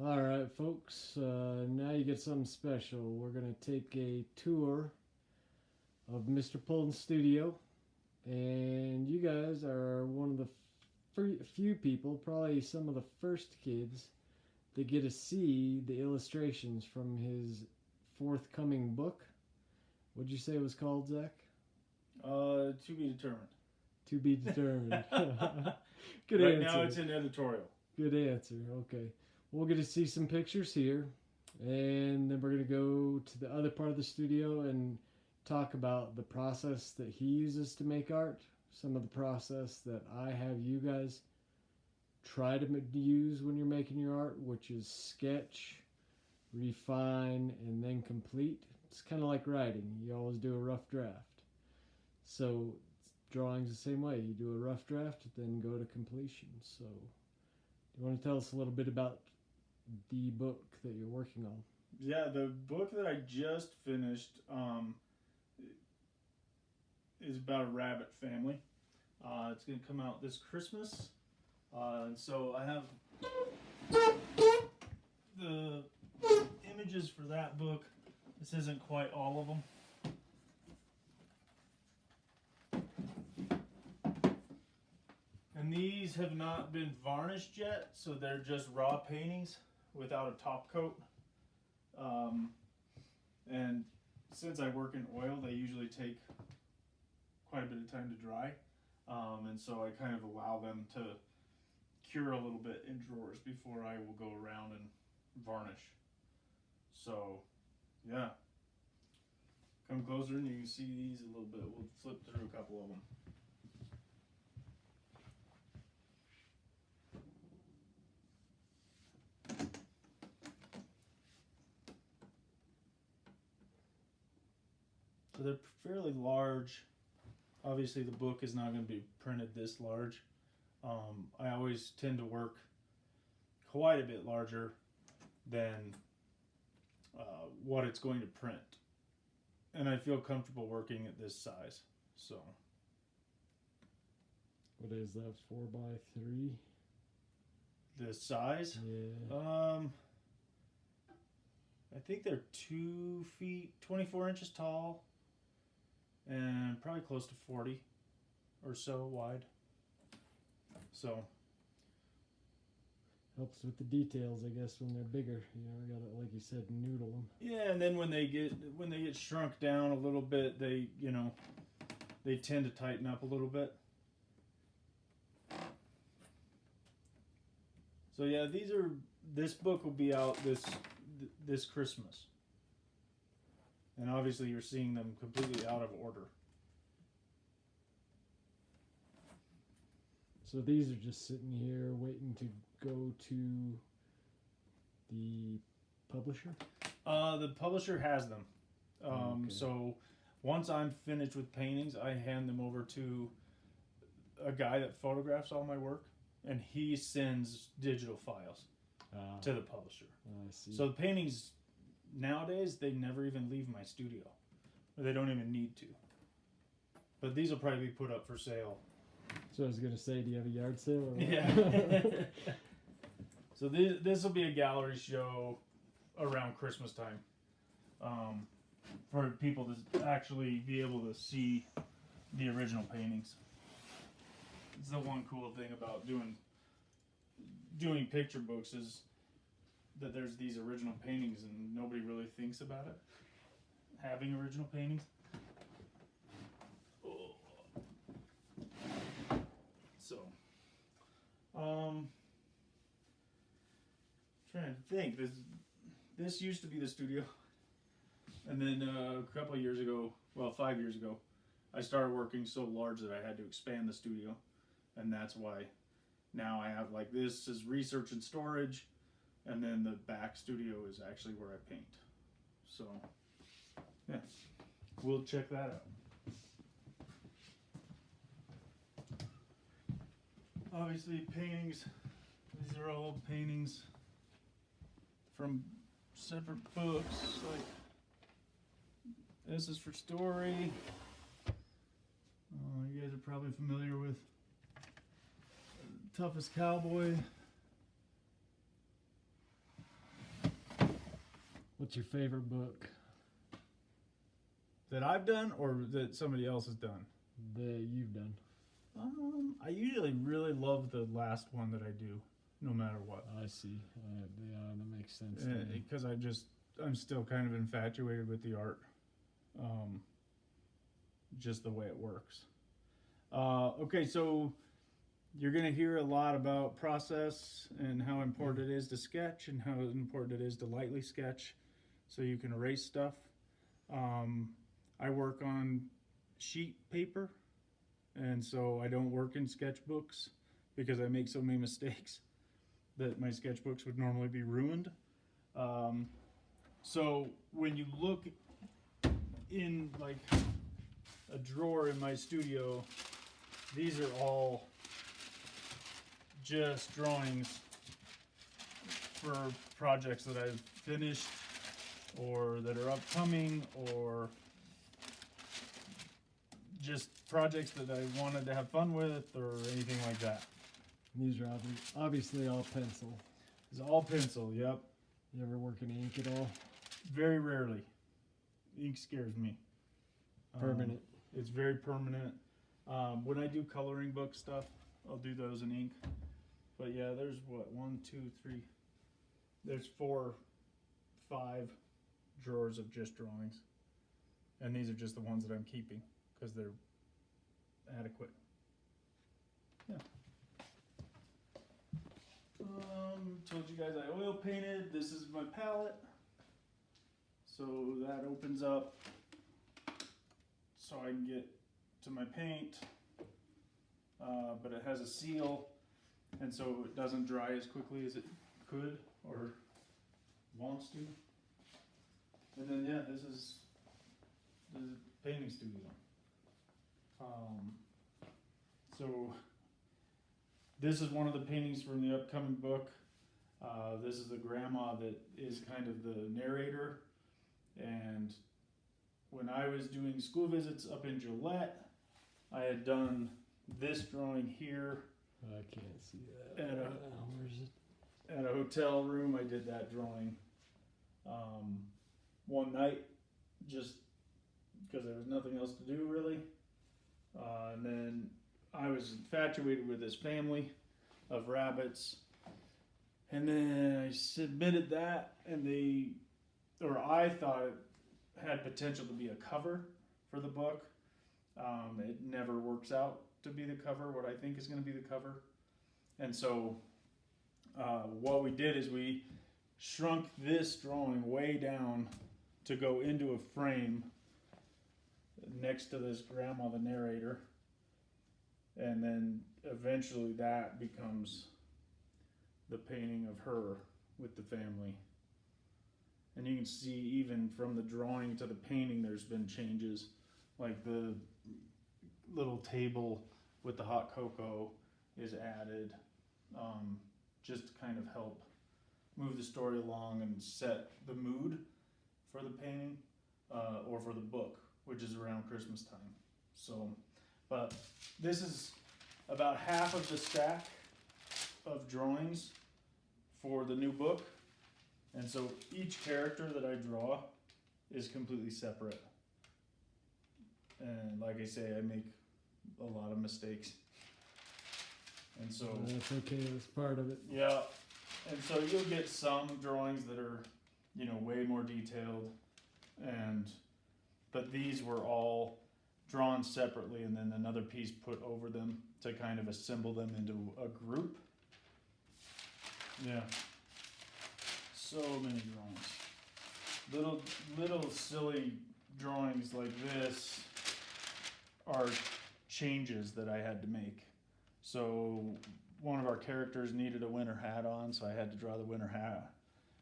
All right, folks. Now you get something special. We're gonna take a tour of Mr. Pullen's studio, and you guys are one of the few people, probably some of the first kids, that get to see the illustrations from his forthcoming book. What'd you say it was called, Zach? To be determined. To be determined. Good right answer. now it's in editorial. Good answer. Okay. We'll get to see some pictures here, and then we're going to go to the other part of the studio and talk about the process that he uses to make art, some of the process that I have you guys try to use when you're making your art, which is sketch, refine, and then complete. It's kind of like writing. You always do a rough draft. So drawing's the same way. You do a rough draft, then go to completion. So you want to tell us a little bit about the book that you're working on? Yeah, the book that I just finished is about a rabbit family. It's going to come out this Christmas. And so I have the images for that book. This isn't quite all of them. And these have not been varnished yet, so they're just raw paintings without a top coat. And since I work in oil, they usually take quite a bit of time to dry. And so I kind of allow them to cure a little bit in drawers before I will go around and varnish. So, yeah. Come closer and you can see these a little bit. We'll flip through a couple of them. So they're fairly large. Obviously the book is not going to be printed this large. I always tend to work quite a bit larger than what it's going to print. And I feel comfortable working at this size. So. What is that, 4x3? The size? Yeah. I think they're 2 feet, 24 inches tall, and probably close to 40 or so wide. So helps with the details, I guess, when they're bigger. You know, I gotta, like you said, noodle them. Yeah, and then when they get shrunk down a little bit, they tend to tighten up a little bit. So yeah, this book will be out this Christmas. And obviously you're seeing them completely out of order. So these are just sitting here waiting to go to the publisher? The publisher has them. Okay. So once I'm finished with paintings, I hand them over to a guy that photographs all my work, and he sends digital files to the publisher. I see. So the paintings nowadays, they never even leave my studio. They don't even need to. But these will probably be put up for sale. So I was going to say, do you have a yard sale? Or what? Yeah. So this will be a gallery show around Christmas time, for people to actually be able to see the original paintings. It's the one cool thing about doing picture books is that there's these original paintings and nobody really thinks about it, having original paintings. So, trying to think. This used to be the studio, and then a couple of years ago, well, 5 years ago, I started working so large that I had to expand the studio, and that's why now I have like this is research and storage, and then the back studio is actually where I paint. So, yeah, we'll check that out. Obviously, paintings. These are all paintings from separate books. Like this is for story. You guys are probably familiar with Toughest Cowboy. What's your favorite book That I've done or that somebody else has done? that you've done? I usually really love the last one that I do, no matter what. I see. Yeah, that makes sense. to me. Because I'm still kind of infatuated with the art. Just the way it works. Okay, so you're going to hear a lot about process and how important it is to sketch and how important it is to lightly sketch so you can erase stuff. I work on sheet paper, and so I don't work in sketchbooks because I make so many mistakes that my sketchbooks would normally be ruined. So when you look in like a drawer in my studio, these are all just drawings for projects that I've finished or that are upcoming, or just projects that I wanted to have fun with or anything like that. These are obviously all pencil. It's all pencil, yep. You ever work in ink at all? Very rarely. Ink scares me. Permanent. It's very permanent. When I do coloring book stuff, I'll do those in ink. But yeah, there's what, 1, 2, 3. There's 4, 5 drawers of just drawings. And these are just the ones that I'm keeping because they're adequate. Yeah. Told you guys I oil painted. This is my palette. So that opens up so I can get to my paint. But it has a seal, and so it doesn't dry as quickly as it could or wants to. And then yeah, this is the painting studio. So this is one of the paintings from the upcoming book. This is the grandma that is kind of the narrator. And when I was doing school visits up in Gillette, I had done this drawing here. I can't see that. Where's it? At a hotel room, I did that drawing one night, just because there was nothing else to do really. And then I was infatuated with this family of rabbits. And then I submitted that, and I thought it had potential to be a cover for the book. It never works out to be the cover, what I think is going to be the cover. And so what we did is we shrunk this drawing way down to go into a frame next to this grandma, the narrator. And then eventually that becomes the painting of her with the family. And you can see even from the drawing to the painting there's been changes, like the little table with the hot cocoa is added, just to kind of help move the story along and set the mood for the painting or for the book, which is around Christmas time. So, but this is about half of the stack of drawings for the new book. And so each character that I draw is completely separate. And like I say, I make a lot of mistakes. And so That's okay, that's part of it. yeah. And so you'll get some drawings that are, way more detailed, but these were all drawn separately and then another piece put over them to kind of assemble them into a group. Yeah. So many drawings. Little silly drawings like this are changes that I had to make. So one of our characters needed a winter hat on, so I had to draw the winter hat.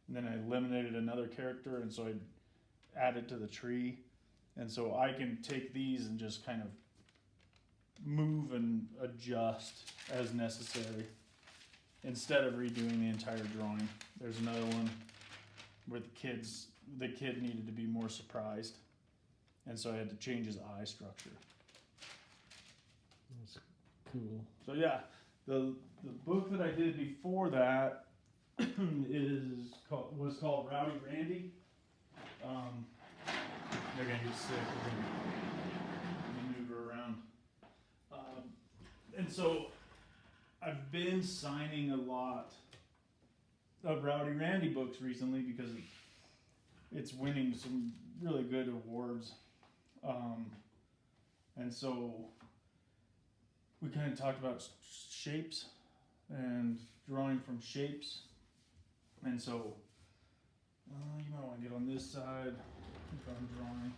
And then I eliminated another character, and so I added to the tree. And so I can take these and just kind of move and adjust as necessary instead of redoing the entire drawing. There's another one where the kid needed to be more surprised, and so I had to change his eye structure. That's cool. So yeah, the book that I did before that was called Rowdy Randy, They're gonna get sick. We're gonna maneuver around. And so I've been signing a lot of Rowdy Randy books recently because it's winning some really good awards. And so we kind of talked about shapes and drawing from shapes. And so you might want to get on this side if I'm drawing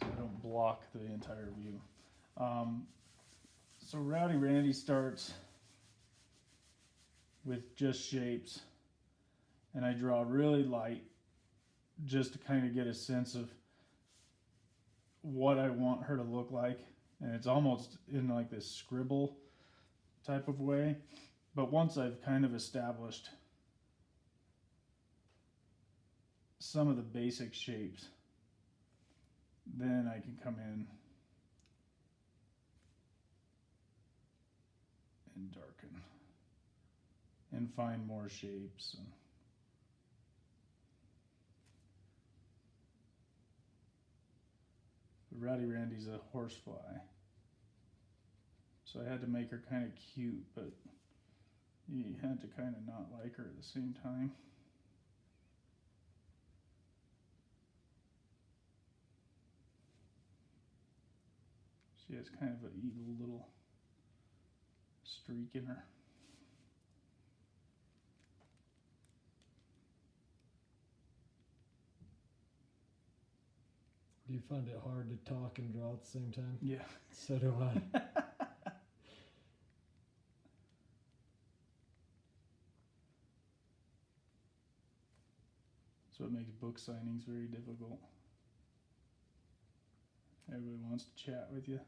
so I don't block the entire view. So Rowdy Randy starts with just shapes, and I draw really light just to kind of get a sense of what I want her to look like. And it's almost in like this scribble type of way. But once I've kind of established some of the basic shapes, then I can come in and darken and find more shapes. Rowdy Randy's a horsefly, so I had to make her kind of cute, but you had to kind of not like her at the same time. She has kind of a evil little streak in her. Do you find it hard to talk and draw at the same time? Yeah. So do I. So it makes book signings very difficult. Everybody wants to chat with you.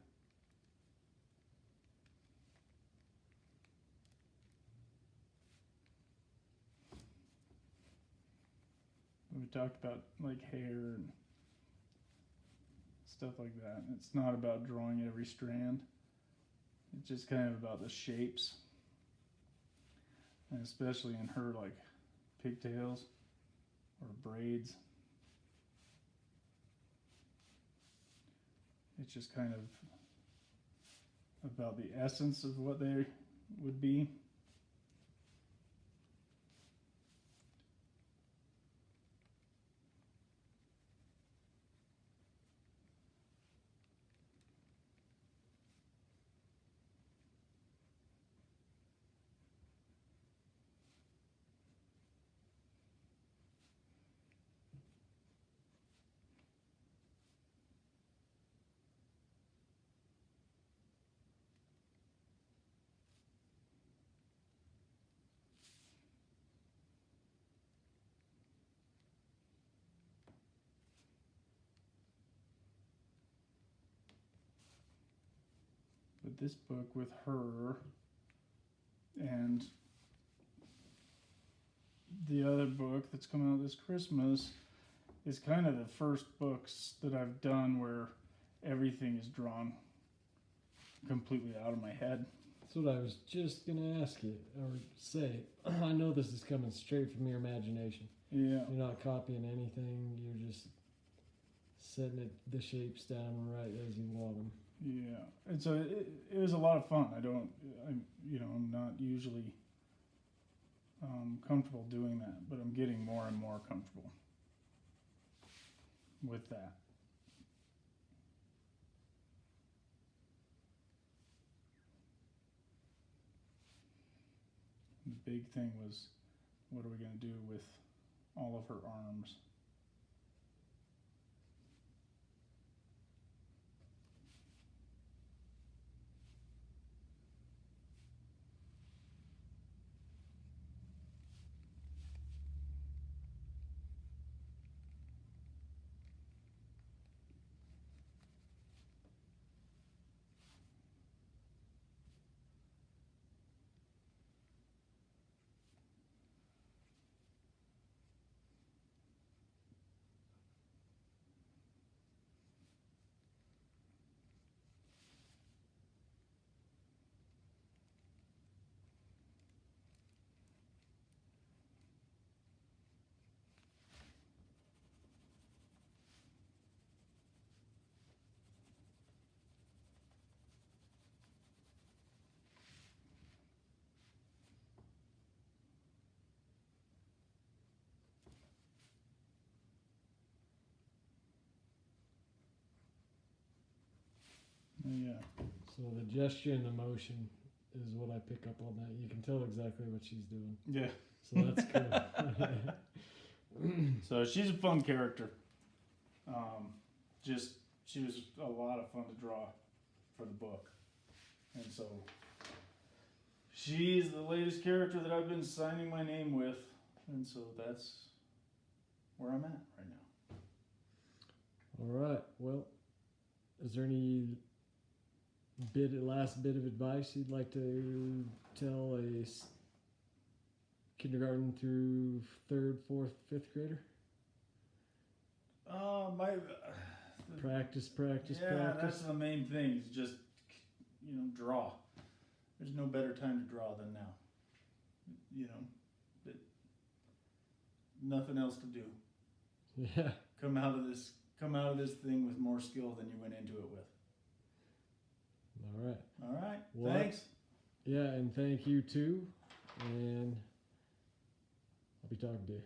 We talked about like hair and stuff like that. It's not about drawing every strand. It's just kind of about the shapes. And especially in her like pigtails or braids. It's just kind of about the essence of what they would be. But this book with her and the other book that's coming out this Christmas is kind of the first books that I've done where everything is drawn completely out of my head. That's what I was just going to ask you or say. I know this is coming straight from your imagination. Yeah. You're not copying anything. You're just setting the shapes down right as you want them. Yeah, and so it was a lot of fun. I'm not usually comfortable doing that, but I'm getting more and more comfortable with that. The big thing was, what are we going to do with all of her arms? Yeah. So the gesture and the motion is what I pick up on that. You can tell exactly what she's doing. Yeah. So that's cool. So she's a fun character. She was a lot of fun to draw for the book, and so she's the latest character that I've been signing my name with, and so that's where I'm at right now. All right. Well, is there any last bit of advice you'd like to tell a kindergarten through third, fourth, fifth grader? Practice. Yeah, that's the main thing. Is just draw. There's no better time to draw than now. Nothing else to do. Yeah. Come out of this thing with more skill than you went into it with. All right. Well, Thanks. Yeah, and thank you too. And I'll be talking to you.